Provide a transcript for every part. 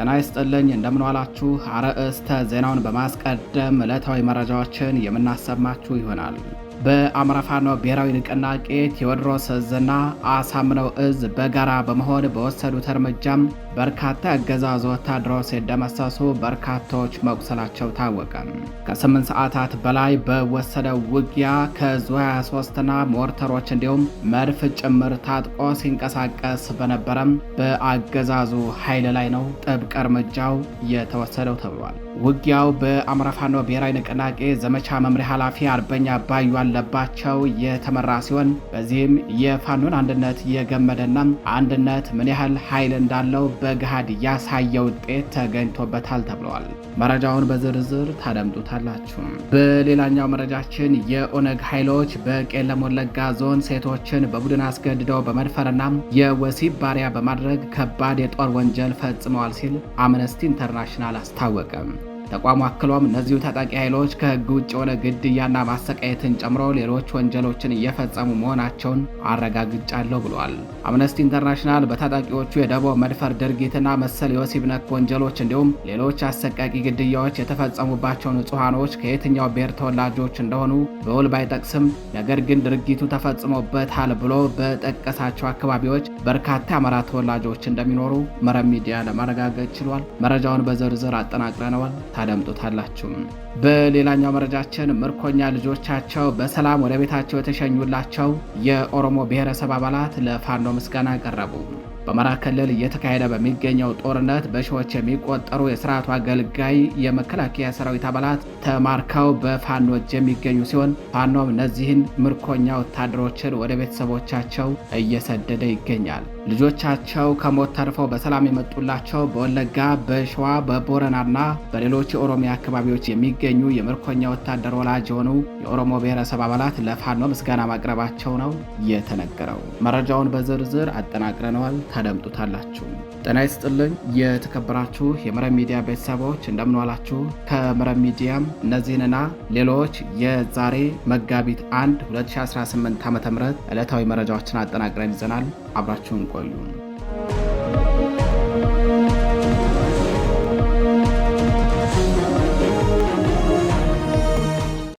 ጤና ይስጥልኝ እንደምን ዋላችሁ። አርዕስተ ዜናውን በማስቀደም ዕለታዊ መረጃዎችን የምናሰማችሁ ይሆናል። በአማራ ፋኖ ብሔራዊ ንቅናቄ ቴዎድሮስ እዝና አሳምነው እዝ በጋራ በመሆን በወሰዱት እርምጃም በርካታ የአገዛዙ ወታደሮች ሲደመሰሱ በርካታዎች መቁሰላቸው ታወቀ። ከ8 ሰዓታት በላይ በወሰደው ውጊያ ከዙ 23ና ሞርተሮች እንዲሁም መድፍ ጭምር ታጥቆ ሲንቀሳቀስ በነበረም በአገዛዙ ኃይል ላይ ነው ጥብቅ እርምጃው የተወሰደው ተብሏል። ውጊያው በአማራ ፋኖ ብሔራዊ ንቅናቄ ዘመቻ መምሪያ ኃላፊ አርበኛ ባዩ አለባቸው የተመራ ሲሆን በዚህም የፋኖን አንድነት የገመደና አንድነት ምን ያህል ኃይል እንዳለው በገሃድ ያሳየ ውጤት ተገኝቶበታል ተብሏል። መረጃውን በዝርዝር ታደምጡታላችሁ። በሌላኛው መረጃችን የኦነግ ኃይሎች በቄለም ወለጋ ዞን ሴቶችን በቡድን አስገድደው በመድፈርና የወሲብ ባሪያ በማድረግ ከባድ የጦር ወንጀል ፈጽመዋል ሲል አምነስቲ ኢንተርናሽናል አስታወቀ። ተቋሙ አክሎም እነዚሁ ታጣቂ ኃይሎች ከህግ ውጭ የሆነ ግድያና ማሰቃየትን ጨምሮ ሌሎች ወንጀሎችን እየፈጸሙ መሆናቸውን አረጋግጫለሁ ብሏል። አምነስቲ ኢንተርናሽናል በታጣቂዎቹ የደቦ መድፈር ድርጊትና መሰል የወሲብ ነክ ወንጀሎች እንዲሁም ሌሎች አሰቃቂ ግድያዎች የተፈጸሙባቸው ንጹሐኖች ከየትኛው ብሔር ተወላጆች እንደሆኑ በውል ባይጠቅስም ነገር ግን ድርጊቱ ተፈጽሞበታል ብሎ በጠቀሳቸው አካባቢዎች በርካታ የአማራ ተወላጆች እንደሚኖሩ መረብ ሚዲያ ለማረጋገጥ ችሏል። መረጃውን በዝርዝር አጠናቅረነዋል። ታደምጡታላችሁ። በሌላኛው መረጃችን ምርኮኛ ልጆቻቸው በሰላም ወደ ቤታቸው የተሸኙላቸው የኦሮሞ ብሔረሰብ አባላት ለፋኖ ምስጋና ቀረቡ። በአማራ ክልል እየተካሄደ በሚገኘው ጦርነት በሺዎች የሚቆጠሩ የስርዓቱ አገልጋይ የመከላከያ ሰራዊት አባላት ተማርከው በፋኖ እጅ የሚገኙ ሲሆን ፋኖም እነዚህን ምርኮኛ ወታደሮችን ወደ ቤተሰቦቻቸው እየሰደደ ይገኛል። ልጆቻቸው ከሞት ተርፈው በሰላም የመጡላቸው በወለጋ፣ በሸዋ፣ በቦረናና በሌሎች የኦሮሚያ አካባቢዎች የሚገኙ የምርኮኛ ወታደር ወላጅ የሆኑ የኦሮሞ ብሔረሰብ አባላት ለፋኖ ምስጋና ማቅረባቸው ነው የተነገረው። መረጃውን በዝርዝር አጠናቅረነዋል። ታደምጡታላችሁ። ጤና ይስጥልኝ የተከበራችሁ የመረብ ሚዲያ ቤተሰቦች እንደምንዋላችሁ። ከመረብ ሚዲያም እነዚህንና ሌሎች የዛሬ መጋቢት 1 2018 ዓ.ም ዕለታዊ መረጃዎችን አጠናቅረን ይዘናል። አብራችሁን ቆዩ።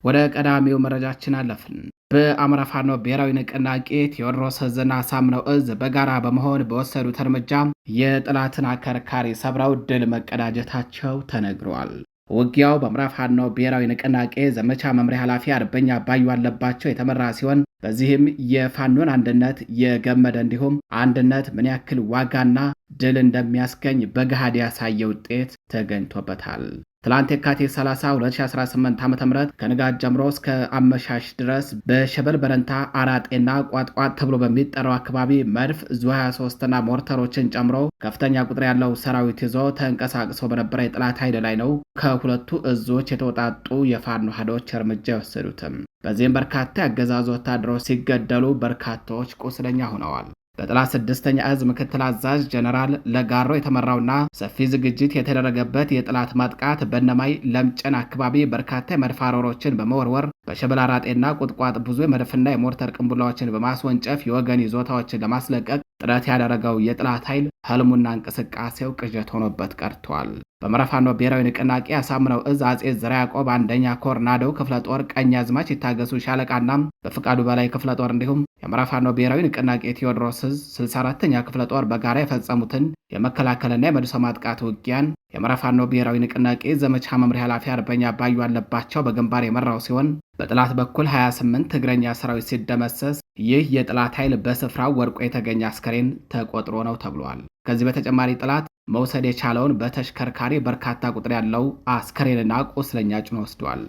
ወደ ቀዳሚው መረጃችን አለፍን። በአማራ ፋኖ ብሔራዊ ንቅናቄ ቴዎድሮስ እዝና አሳምነው እዝ በጋራ በመሆን በወሰዱት እርምጃ የጠላትን አከርካሪ ሰብረው ድል መቀዳጀታቸው ተነግሯል። ውጊያው በአማራ ፋኖ ብሔራዊ ንቅናቄ ዘመቻ መምሪያ ኃላፊ አርበኛ ባዩ አለባቸው የተመራ ሲሆን በዚህም የፋኖን አንድነት የገመደ እንዲሁም አንድነት ምን ያክል ዋጋና ድል እንደሚያስገኝ በገሃድ ያሳየ ውጤት ተገኝቶበታል። ትላንት የካቲት 30 2018 ዓ.ም ከንጋት ጀምሮ እስከ አመሻሽ ድረስ በሸበል በረንታ አራጤና ቋጥቋጥ ተብሎ በሚጠራው አካባቢ መድፍ ዙ 23ና ሞርተሮችን ጨምሮ ከፍተኛ ቁጥር ያለው ሰራዊት ይዞ ተንቀሳቅሶ በነበረ የጠላት ኃይል ላይ ነው ከሁለቱ እዞች የተውጣጡ የፋኖ ኃይሎች እርምጃ የወሰዱትም። በዚህም በርካታ የአገዛዙ ወታደሮች ሲገደሉ በርካታዎች ቁስለኛ ሆነዋል። በጠላት 6ኛ እዝ ምክትል አዛዥ ጀነራል ለጋሮ የተመራውና ሰፊ ዝግጅት የተደረገበት የጠላት ማጥቃት በነማይ ለምጨን አካባቢ በርካታ የመድፍ አረሮችን በመወርወር በሸበል አራጤና ቁጥቋጥ ብዙ የመድፍና የሞርተር ቅንቡላዎችን በማስወንጨፍ የወገን ይዞታዎችን ለማስለቀቅ ጥረት ያደረገው የጠላት ኃይል ህልሙና እንቅስቃሴው ቅዠት ሆኖበት ቀርቷል። በአማራ ፋኖ ብሔራዊ ንቅናቄ አሳምነው እዝ አጼ ዘርዓ ያዕቆብ አንደኛ ኮር ናደው ክፍለ ጦር ቀኛዝማች ይታገሱ ሻለቃና በፍቃዱ በላይ ክፍለ ጦር እንዲሁም የአማራ ፋኖ ብሔራዊ ንቅናቄ ቴዎድሮስ እዝ 64ኛ ክፍለ ጦር በጋራ የፈጸሙትን የመከላከልና የመልሶ ማጥቃት ውጊያን የአማራ ፋኖ ብሔራዊ ንቅናቄ ዘመቻ መምሪያ ኃላፊ አርበኛ ባዩ አለባቸው በግንባር የመራው ሲሆን በጠላት በኩል 28 እግረኛ ሰራዊት ሲደመሰስ ይህ የጠላት ኃይል በስፍራው ወድቆ የተገኘ አስከሬን ተቆጥሮ ነው ተብሏል። ከዚህ በተጨማሪ ጠላት መውሰድ የቻለውን በተሽከርካሪ በርካታ ቁጥር ያለው አስከሬንና ቁስለኛ ጭኖ ወስዷል።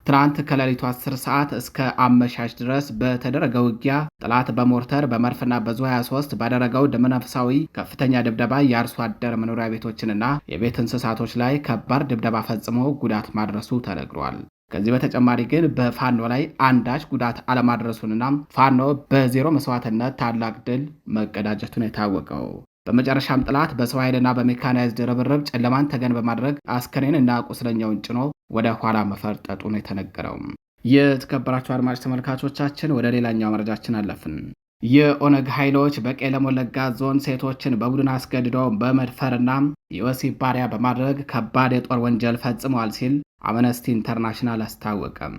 ትናንት ከሌሊቱ 10 ሰዓት እስከ አመሻሽ ድረስ በተደረገው ውጊያ ጠላት በሞርተር በመድፍና በዙ 23 ባደረገው ደመነፍሳዊ ከፍተኛ ድብደባ የአርሶ አደር መኖሪያ ቤቶችንና የቤት እንስሳቶች ላይ ከባድ ድብደባ ፈጽሞ ጉዳት ማድረሱ ተነግሯል። ከዚህ በተጨማሪ ግን በፋኖ ላይ አንዳች ጉዳት አለማድረሱንና ፋኖ በዜሮ መስዋዕትነት ታላቅ ድል መቀዳጀቱን የታወቀው። በመጨረሻም ጠላት በሰው ኃይልና በሜካናይዝድ ርብርብ ጨለማን ተገን በማድረግ አስከሬንና ቁስለኛውን ጭኖ ወደ ኋላ መፈርጠጡ ነው የተነገረው። የተከበራችሁ አድማጭ ተመልካቾቻችን ወደ ሌላኛው መረጃችን አለፍን። የኦነግ ኃይሎች በቄለም ወለጋ ዞን ሴቶችን በቡድን አስገድዶ በመድፈርና የወሲብ ባሪያ በማድረግ ከባድ የጦር ወንጀል ፈጽመዋል ሲል አምነስቲ ኢንተርናሽናል አስታወቀም።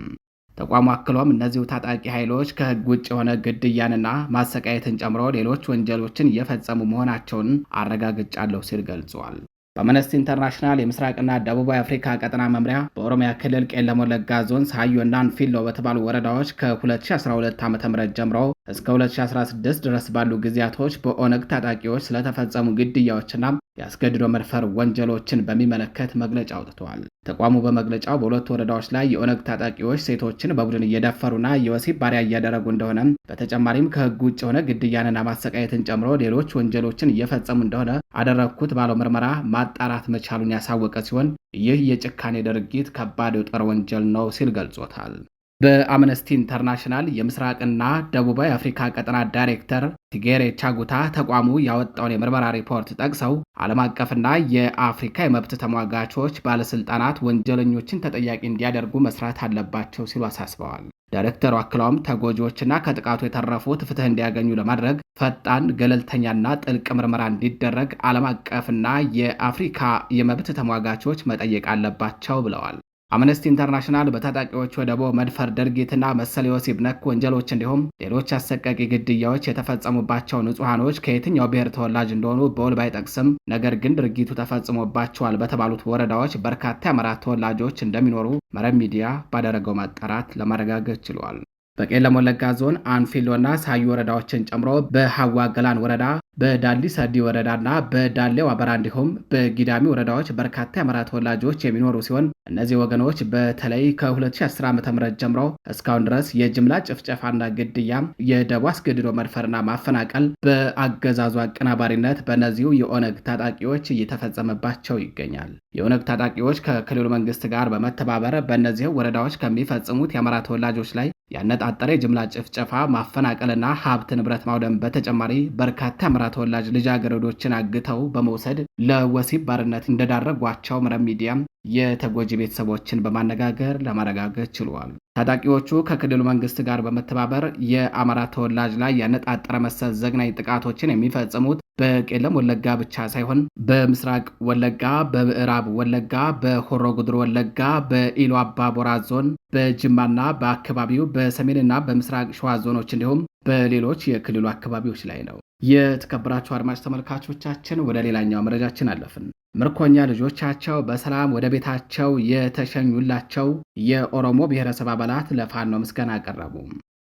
ተቋሙ አክሎም እነዚሁ ታጣቂ ኃይሎች ከሕግ ውጭ የሆነ ግድያንና ማሰቃየትን ጨምሮ ሌሎች ወንጀሎችን እየፈጸሙ መሆናቸውን አረጋግጫለሁ ሲል ገልጿል። በአምነስቲ ኢንተርናሽናል የምስራቅና ደቡባዊ አፍሪካ ቀጠና መምሪያ በኦሮሚያ ክልል ቄለም ወለጋ ዞን ሳዮና አንፊሎ በተባሉ ወረዳዎች ከ2012 ዓ.ም ጀምሮ እስከ 2016 ድረስ ባሉ ጊዜያቶች በኦነግ ታጣቂዎች ስለተፈጸሙ ግድያዎችና የአስገድዶ መድፈር ወንጀሎችን በሚመለከት መግለጫ አውጥተዋል። ተቋሙ በመግለጫው በሁለቱ ወረዳዎች ላይ የኦነግ ታጣቂዎች ሴቶችን በቡድን እየደፈሩና የወሲብ ባሪያ እያደረጉ እንደሆነ፣ በተጨማሪም ከሕግ ውጭ የሆነ ግድያንና ማሰቃየትን ጨምሮ ሌሎች ወንጀሎችን እየፈጸሙ እንደሆነ አደረግኩት ባለው ምርመራ ማጣራት መቻሉን ያሳወቀ ሲሆን ይህ የጭካኔ ድርጊት ከባድ የጦር ወንጀል ነው ሲል ገልጾታል። በአምነስቲ ኢንተርናሽናል የምስራቅና ደቡባዊ አፍሪካ ቀጠና ዳይሬክተር ቲጌሬ ቻጉታ ተቋሙ ያወጣውን የምርመራ ሪፖርት ጠቅሰው ዓለም አቀፍና የአፍሪካ የመብት ተሟጋቾች ባለስልጣናት ወንጀለኞችን ተጠያቂ እንዲያደርጉ መስራት አለባቸው ሲሉ አሳስበዋል። ዳይሬክተሩ አክለውም ተጎጂዎችና ከጥቃቱ የተረፉት ፍትህ እንዲያገኙ ለማድረግ ፈጣን፣ ገለልተኛና ጥልቅ ምርመራ እንዲደረግ ዓለም አቀፍና የአፍሪካ የመብት ተሟጋቾች መጠየቅ አለባቸው ብለዋል። አምነስቲ ኢንተርናሽናል በታጣቂዎች ወደቦ መድፈር ድርጊትና መሰል የወሲብ ነክ ወንጀሎች እንዲሁም ሌሎች አሰቃቂ ግድያዎች የተፈጸሙባቸው ንጹሐኖች ከየትኛው ብሔር ተወላጅ እንደሆኑ በውል ባይጠቅስም ነገር ግን ድርጊቱ ተፈጽሞባቸዋል በተባሉት ወረዳዎች በርካታ የአማራ ተወላጆች እንደሚኖሩ መረብ ሚዲያ ባደረገው ማጣራት ለማረጋገጥ ችሏል። በቄለም ወለጋ ዞን አንፊሎና ሳዩ ወረዳዎችን ጨምሮ በሐዋ ገላን ወረዳ፣ በዳሊ ሰዲ ወረዳና በዳሌ ዋበራ እንዲሁም በጊዳሚ ወረዳዎች በርካታ የአማራ ተወላጆች የሚኖሩ ሲሆን እነዚህ ወገኖች በተለይ ከ2010 ዓ.ም ጀምሮ እስካሁን ድረስ የጅምላ ጭፍጨፋና ግድያ፣ የደቦ አስገድዶ መድፈርና ማፈናቀል በአገዛዙ አቀናባሪነት በእነዚሁ የኦነግ ታጣቂዎች እየተፈጸመባቸው ይገኛል። የኦነግ ታጣቂዎች ከክልሉ መንግስት ጋር በመተባበር በእነዚህ ወረዳዎች ከሚፈጽሙት የአማራ ተወላጆች ላይ ያነጣጠረ የጅምላ ጭፍጨፋ፣ ማፈናቀልና ሀብት ንብረት ማውደም በተጨማሪ በርካታ የአማራ ተወላጅ ልጃገረዶችን አግተው በመውሰድ ለወሲብ ባርነት እንደዳረጓቸው መረብ ሚዲያም የተጎጂ ቤተሰቦችን በማነጋገር ለማረጋገጥ ችሏል። ታጣቂዎቹ ከክልሉ መንግስት ጋር በመተባበር የአማራ ተወላጅ ላይ ያነጣጠረ መሰል ዘግናኝ ጥቃቶችን የሚፈጽሙት በቄለም ወለጋ ብቻ ሳይሆን በምስራቅ ወለጋ፣ በምዕራብ ወለጋ፣ በሆሮ ጉድሩ ወለጋ፣ በኢሉ አባቦራ ዞን፣ በጅማና በአካባቢው በሰሜንና በምስራቅ ሸዋ ዞኖች እንዲሁም በሌሎች የክልሉ አካባቢዎች ላይ ነው። የተከበራችሁ አድማጭ ተመልካቾቻችን ወደ ሌላኛው መረጃችን አለፍን። ምርኮኛ ልጆቻቸው በሰላም ወደ ቤታቸው የተሸኙላቸው የኦሮሞ ብሔረሰብ አባላት ለፋኖ ምስጋና አቀረቡ።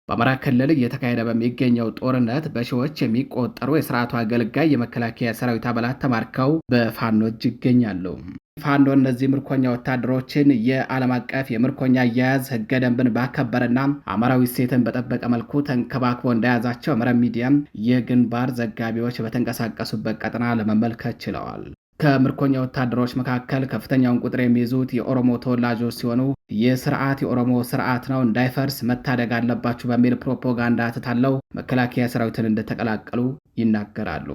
በአማራ ክልል እየተካሄደ በሚገኘው ጦርነት በሺዎች የሚቆጠሩ የስርዓቱ አገልጋይ የመከላከያ ሰራዊት አባላት ተማርከው በፋኖ እጅ ይገኛሉ። ፋኖ እነዚህ ምርኮኛ ወታደሮችን የዓለም አቀፍ የምርኮኛ አያያዝ ህገ ደንብን ባከበረና አማራዊ ሴትን በጠበቀ መልኩ ተንከባክቦ እንደያዛቸው መረብ ሚዲያም የግንባር ዘጋቢዎች በተንቀሳቀሱበት ቀጠና ለመመልከት ችለዋል። ከምርኮኛ ወታደሮች መካከል ከፍተኛውን ቁጥር የሚይዙት የኦሮሞ ተወላጆች ሲሆኑ ይህ ስርዓት የኦሮሞ ስርዓት ነው፣ እንዳይፈርስ መታደግ አለባችሁ በሚል ፕሮፓጋንዳ ተታለው መከላከያ ሰራዊትን እንደተቀላቀሉ ይናገራሉ።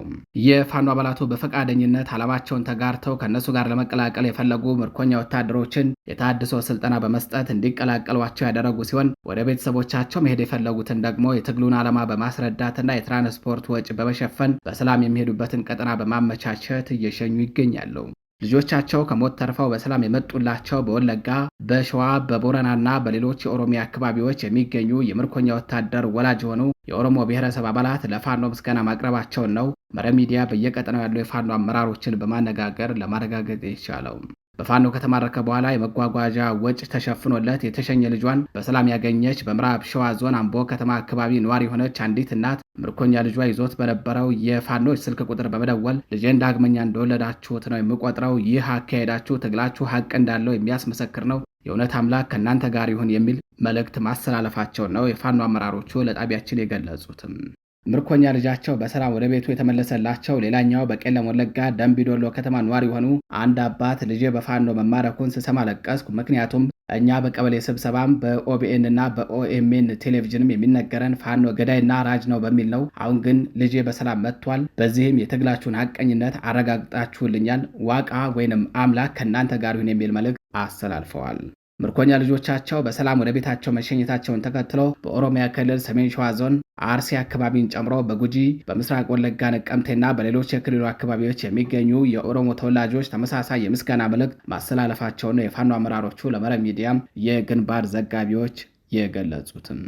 የፋኖ አባላቱ በፈቃደኝነት ዓላማቸውን ተጋርተው ከእነሱ ጋር ለመቀላቀል የፈለጉ ምርኮኛ ወታደሮችን የታድሶ ስልጠና በመስጠት እንዲቀላቀሏቸው ያደረጉ ሲሆን ወደ ቤተሰቦቻቸው መሄድ የፈለጉትን ደግሞ የትግሉን ዓላማ በማስረዳትና የትራንስፖርት ወጪ በመሸፈን በሰላም የሚሄዱበትን ቀጠና በማመቻቸት እየሸኙ ይገኛሉ። ልጆቻቸው ከሞት ተርፈው በሰላም የመጡላቸው በወለጋ፣ በሸዋ፣ በቦረናና በሌሎች የኦሮሚያ አካባቢዎች የሚገኙ የምርኮኛ ወታደር ወላጅ የሆኑ የኦሮሞ ብሔረሰብ አባላት ለፋኖ ምስጋና ማቅረባቸውን ነው መረብ ሚዲያ በየቀጠናው ያሉ የፋኖ አመራሮችን በማነጋገር ለማረጋገጥ የቻለው። በፋኖ ከተማረከ በኋላ የመጓጓዣ ወጪ ተሸፍኖለት የተሸኘ ልጇን በሰላም ያገኘች በምዕራብ ሸዋ ዞን አምቦ ከተማ አካባቢ ነዋሪ የሆነች አንዲት እናት ምርኮኛ ልጇ ይዞት በነበረው የፋኖች ስልክ ቁጥር በመደወል ልጄን ዳግመኛ እንደወለዳችሁት ነው የምቆጥረው። ይህ አካሄዳችሁ ትግላችሁ ሀቅ እንዳለው የሚያስመሰክር ነው። የእውነት አምላክ ከእናንተ ጋር ይሁን የሚል መልእክት ማስተላለፋቸው ነው የፋኖ አመራሮቹ ለጣቢያችን የገለጹትም። ምርኮኛ ልጃቸው በሰላም ወደ ቤቱ የተመለሰላቸው ሌላኛው በቄለም ወለጋ ደምቢዶሎ ከተማ ነዋሪ የሆኑ አንድ አባት ልጄ በፋኖ መማረኩን ስሰማ ለቀስኩ። ምክንያቱም እኛ በቀበሌ ስብሰባም በኦቢኤን እና በኦኤምኤን ቴሌቪዥንም የሚነገረን ፋኖ ገዳይና ራጅ ነው በሚል ነው። አሁን ግን ልጄ በሰላም መጥቷል። በዚህም የትግላችሁን ሐቀኝነት አረጋግጣችሁልኛል። ዋቃ ወይንም አምላክ ከእናንተ ጋር ይሁን የሚል መልእክት አስተላልፈዋል። ምርኮኛ ልጆቻቸው በሰላም ወደ ቤታቸው መሸኘታቸውን ተከትሎ በኦሮሚያ ክልል ሰሜን ሸዋ ዞን አርሲ አካባቢን ጨምሮ በጉጂ፣ በምስራቅ ወለጋ ነቀምቴና በሌሎች የክልሉ አካባቢዎች የሚገኙ የኦሮሞ ተወላጆች ተመሳሳይ የምስጋና መልእክት ማስተላለፋቸውን የፋኖ አመራሮቹ ለመረብ ሚዲያም የግንባር ዘጋቢዎች የገለጹትም።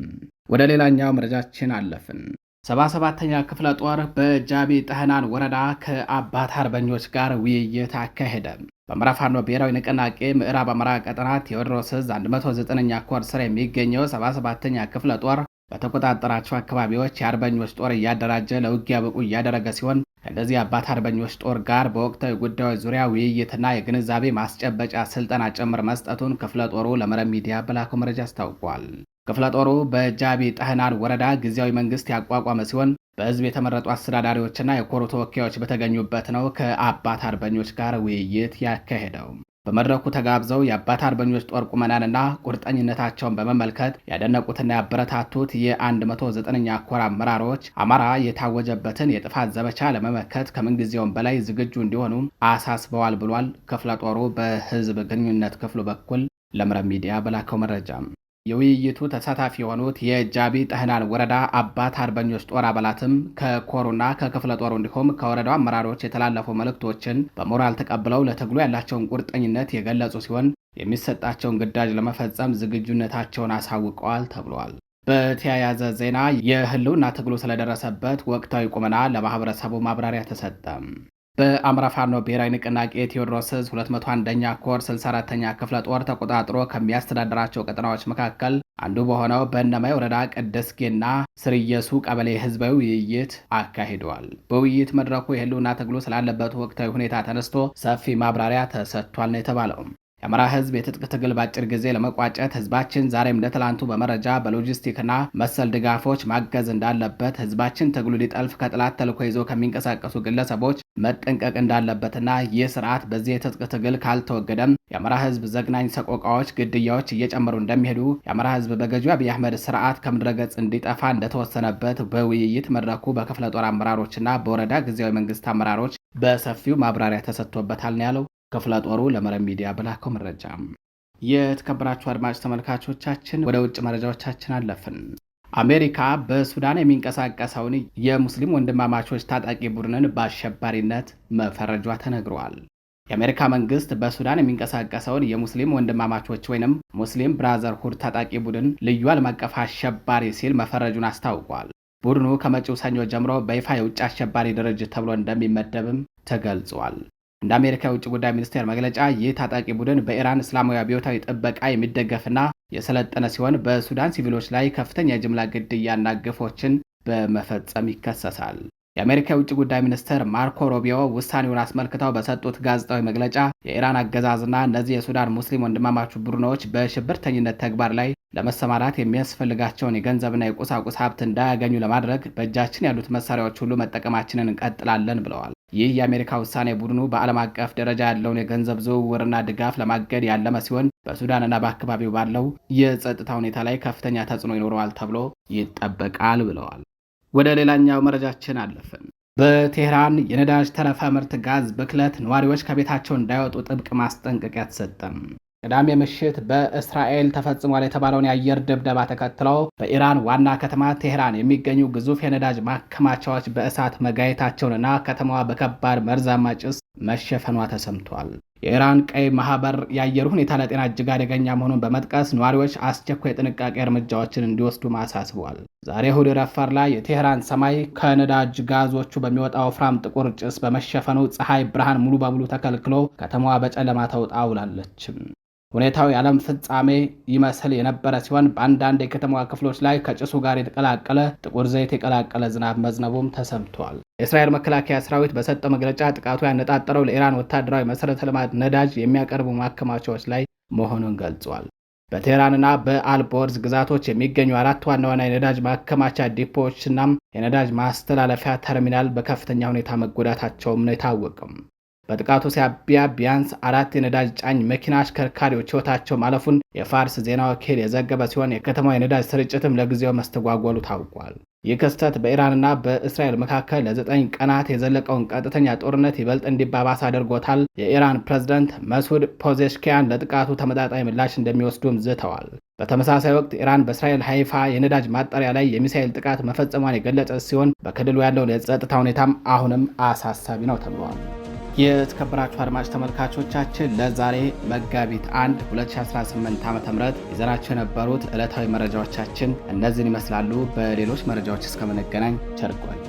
ወደ ሌላኛው መረጃችን አለፍን። 77ኛ ክፍለ ጦር በጃቢ ጠህናን ወረዳ ከአባት አርበኞች ጋር ውይይት አካሄደ። በአማራ ፋኖ ብሔራዊ ንቅናቄ ምዕራብ አማራ ቀጠና ቴዎድሮስ ዕዝ 109ኛ ኮር ስር የሚገኘው 77ኛ ክፍለ ጦር በተቆጣጠራቸው አካባቢዎች የአርበኞች ጦር እያደራጀ ለውጊያ ብቁ እያደረገ ሲሆን ከእነዚህ አባት አርበኞች ጦር ጋር በወቅታዊ ጉዳዮች ዙሪያ ውይይትና የግንዛቤ ማስጨበጫ ስልጠና ጭምር መስጠቱን ክፍለ ጦሩ ለመረብ ሚዲያ በላከው መረጃ አስታውቋል። ክፍለ ጦሩ በጃቢ ጠህናን ወረዳ ጊዜያዊ መንግስት ያቋቋመ ሲሆን በህዝብ የተመረጡ አስተዳዳሪዎችና የኮሩ ተወካዮች በተገኙበት ነው ከአባት አርበኞች ጋር ውይይት ያካሄደው። በመድረኩ ተጋብዘው የአባት አርበኞች ጦር ቁመናንና ቁርጠኝነታቸውን በመመልከት ያደነቁትና ያበረታቱት የ109ኛ ኮር አመራሮች አማራ የታወጀበትን የጥፋት ዘመቻ ለመመከት ከምንጊዜውም በላይ ዝግጁ እንዲሆኑ አሳስበዋል ብሏል። ክፍለ ጦሩ በህዝብ ግንኙነት ክፍሉ በኩል ለመረብ ሚዲያ በላከው መረጃ የውይይቱ ተሳታፊ የሆኑት የጃቢ ጠህናን ወረዳ አባት አርበኞች ጦር አባላትም ከኮሩና ከክፍለ ጦሩ እንዲሁም ከወረዳው አመራሮች የተላለፉ መልእክቶችን በሞራል ተቀብለው ለትግሉ ያላቸውን ቁርጠኝነት የገለጹ ሲሆን የሚሰጣቸውን ግዳጅ ለመፈጸም ዝግጁነታቸውን አሳውቀዋል ተብሏል። በተያያዘ ዜና የህልውና ትግሉ ስለደረሰበት ወቅታዊ ቁመና ለማህበረሰቡ ማብራሪያ ተሰጠ። በአማራ ፋኖ ብሔራዊ ንቅናቄ ቴዎድሮስ ዕዝ 201ኛ ኮር 64ኛ ክፍለ ጦር ተቆጣጥሮ ከሚያስተዳድራቸው ቀጠናዎች መካከል አንዱ በሆነው በእነማይ ወረዳ ቅድስጌና ስርየሱ ቀበሌ ህዝባዊ ውይይት አካሂደዋል። በውይይት መድረኩ የህልውና ትግሉ ስላለበት ወቅታዊ ሁኔታ ተነስቶ ሰፊ ማብራሪያ ተሰጥቷል ነው የተባለው። የአማራ ህዝብ የትጥቅ ትግል በአጭር ጊዜ ለመቋጨት ህዝባችን ዛሬም እንደ ትላንቱ በመረጃ በሎጂስቲክና መሰል ድጋፎች ማገዝ እንዳለበት፣ ህዝባችን ትግሉ ሊጠልፍ ከጥላት ተልዕኮ ይዞ ከሚንቀሳቀሱ ግለሰቦች መጠንቀቅ እንዳለበትና ይህ ስርዓት በዚህ የትጥቅ ትግል ካልተወገደም የአማራ ህዝብ ዘግናኝ ሰቆቃዎች፣ ግድያዎች እየጨመሩ እንደሚሄዱ የአማራ ህዝብ በገዢው አብይ አህመድ ስርዓት ከምድረገጽ እንዲጠፋ እንደተወሰነበት በውይይት መድረኩ በክፍለ ጦር አመራሮችና በወረዳ ጊዜያዊ መንግስት አመራሮች በሰፊው ማብራሪያ ተሰጥቶበታል ነው ያለው ክፍለ ጦሩ ለመረብ ሚዲያ በላከው መረጃ። የተከበራችሁ አድማጭ ተመልካቾቻችን ወደ ውጭ መረጃዎቻችን አለፍን። አሜሪካ በሱዳን የሚንቀሳቀሰውን የሙስሊም ወንድማማቾች ታጣቂ ቡድንን በአሸባሪነት መፈረጇ ተነግሯል። የአሜሪካ መንግስት በሱዳን የሚንቀሳቀሰውን የሙስሊም ወንድማማቾች ወይንም ሙስሊም ብራዘርሁድ ታጣቂ ቡድን ልዩ ዓለም አቀፍ አሸባሪ ሲል መፈረጁን አስታውቋል። ቡድኑ ከመጪው ሰኞ ጀምሮ በይፋ የውጭ አሸባሪ ድርጅት ተብሎ እንደሚመደብም ተገልጿል። እንደ አሜሪካ የውጭ ጉዳይ ሚኒስቴር መግለጫ ይህ ታጣቂ ቡድን በኢራን እስላማዊ አብዮታዊ ጥበቃ የሚደገፍና የሰለጠነ ሲሆን በሱዳን ሲቪሎች ላይ ከፍተኛ የጅምላ ግድያና ግፎችን በመፈጸም ይከሰሳል። የአሜሪካ የውጭ ጉዳይ ሚኒስትር ማርኮ ሮቢዮ ውሳኔውን አስመልክተው በሰጡት ጋዜጣዊ መግለጫ የኢራን አገዛዝና እነዚህ የሱዳን ሙስሊም ወንድማማቹ ቡድኖች በሽብርተኝነት ተግባር ላይ ለመሰማራት የሚያስፈልጋቸውን የገንዘብና የቁሳቁስ ሀብት እንዳያገኙ ለማድረግ በእጃችን ያሉት መሳሪያዎች ሁሉ መጠቀማችንን እንቀጥላለን ብለዋል። ይህ የአሜሪካ ውሳኔ ቡድኑ በዓለም አቀፍ ደረጃ ያለውን የገንዘብ ዝውውርና ድጋፍ ለማገድ ያለመ ሲሆን በሱዳንና በአካባቢው ባለው የጸጥታ ሁኔታ ላይ ከፍተኛ ተጽዕኖ ይኖረዋል ተብሎ ይጠበቃል ብለዋል። ወደ ሌላኛው መረጃችን አለፍን። በቴህራን የነዳጅ ተረፈ ምርት ጋዝ ብክለት ነዋሪዎች ከቤታቸው እንዳይወጡ ጥብቅ ማስጠንቀቂያ ተሰጠም። ቅዳሜ ምሽት በእስራኤል ተፈጽሟል የተባለውን የአየር ድብደባ ተከትለው በኢራን ዋና ከተማ ቴህራን የሚገኙ ግዙፍ የነዳጅ ማከማቻዎች በእሳት መጋየታቸውንና ከተማዋ በከባድ መርዛማ ጭስ መሸፈኗ ተሰምቷል። የኢራን ቀይ ማህበር የአየር ሁኔታ ለጤና እጅግ አደገኛ መሆኑን በመጥቀስ ነዋሪዎች አስቸኳይ የጥንቃቄ እርምጃዎችን እንዲወስዱ አሳስበዋል። ዛሬ እሁድ ረፋድ ላይ የቴህራን ሰማይ ከነዳጅ ጋዞቹ በሚወጣው ወፍራም ጥቁር ጭስ በመሸፈኑ ፀሐይ ብርሃን ሙሉ በሙሉ ተከልክሎ ከተማዋ በጨለማ ተውጣ ውላለች። ሁኔታው የዓለም ፍጻሜ ይመስል የነበረ ሲሆን በአንዳንድ የከተማዋ ክፍሎች ላይ ከጭሱ ጋር የተቀላቀለ ጥቁር ዘይት የቀላቀለ ዝናብ መዝነቡም ተሰምቷል። የእስራኤል መከላከያ ሰራዊት በሰጠው መግለጫ ጥቃቱ ያነጣጠረው ለኢራን ወታደራዊ መሰረተ ልማት ነዳጅ የሚያቀርቡ ማከማቻዎች ላይ መሆኑን ገልጿል። በቴህራንና በአልቦርዝ ግዛቶች የሚገኙ 4 ዋና ዋና የነዳጅ ማከማቻ ዲፖዎችና የነዳጅ ማስተላለፊያ ተርሚናል በከፍተኛ ሁኔታ መጎዳታቸውም ነው የታወቀው። በጥቃቱ ሳቢያ ቢያንስ 4 የነዳጅ ጫኝ መኪና አሽከርካሪዎች ሕይወታቸው ማለፉን የፋርስ ዜና ወኪል የዘገበ ሲሆን የከተማዋ የነዳጅ ስርጭትም ለጊዜው መስተጓጎሉ ታውቋል። ይህ ክስተት በኢራንና በእስራኤል መካከል ለ9 ቀናት የዘለቀውን ቀጥተኛ ጦርነት ይበልጥ እንዲባባስ አድርጎታል። የኢራን ፕሬዝዳንት መስዑድ ፔዜሽኪያን ለጥቃቱ ተመጣጣኝ ምላሽ እንደሚወስዱም ዝተዋል። በተመሳሳይ ወቅት ኢራን በእስራኤል ሃይፋ የነዳጅ ማጣሪያ ላይ የሚሳኤል ጥቃት መፈጸሟን የገለጸ ሲሆን በክልሉ ያለውን የጸጥታ ሁኔታም አሁንም አሳሳቢ ነው ተብሏል። የተከበራችሁ አድማጭ ተመልካቾቻችን ለዛሬ መጋቢት 1 2018 ዓ.ም ይዘናቸው የነበሩት ዕለታዊ መረጃዎቻችን እነዚህን ይመስላሉ። በሌሎች መረጃዎች እስከምንገናኝ ቸር ቆዩ።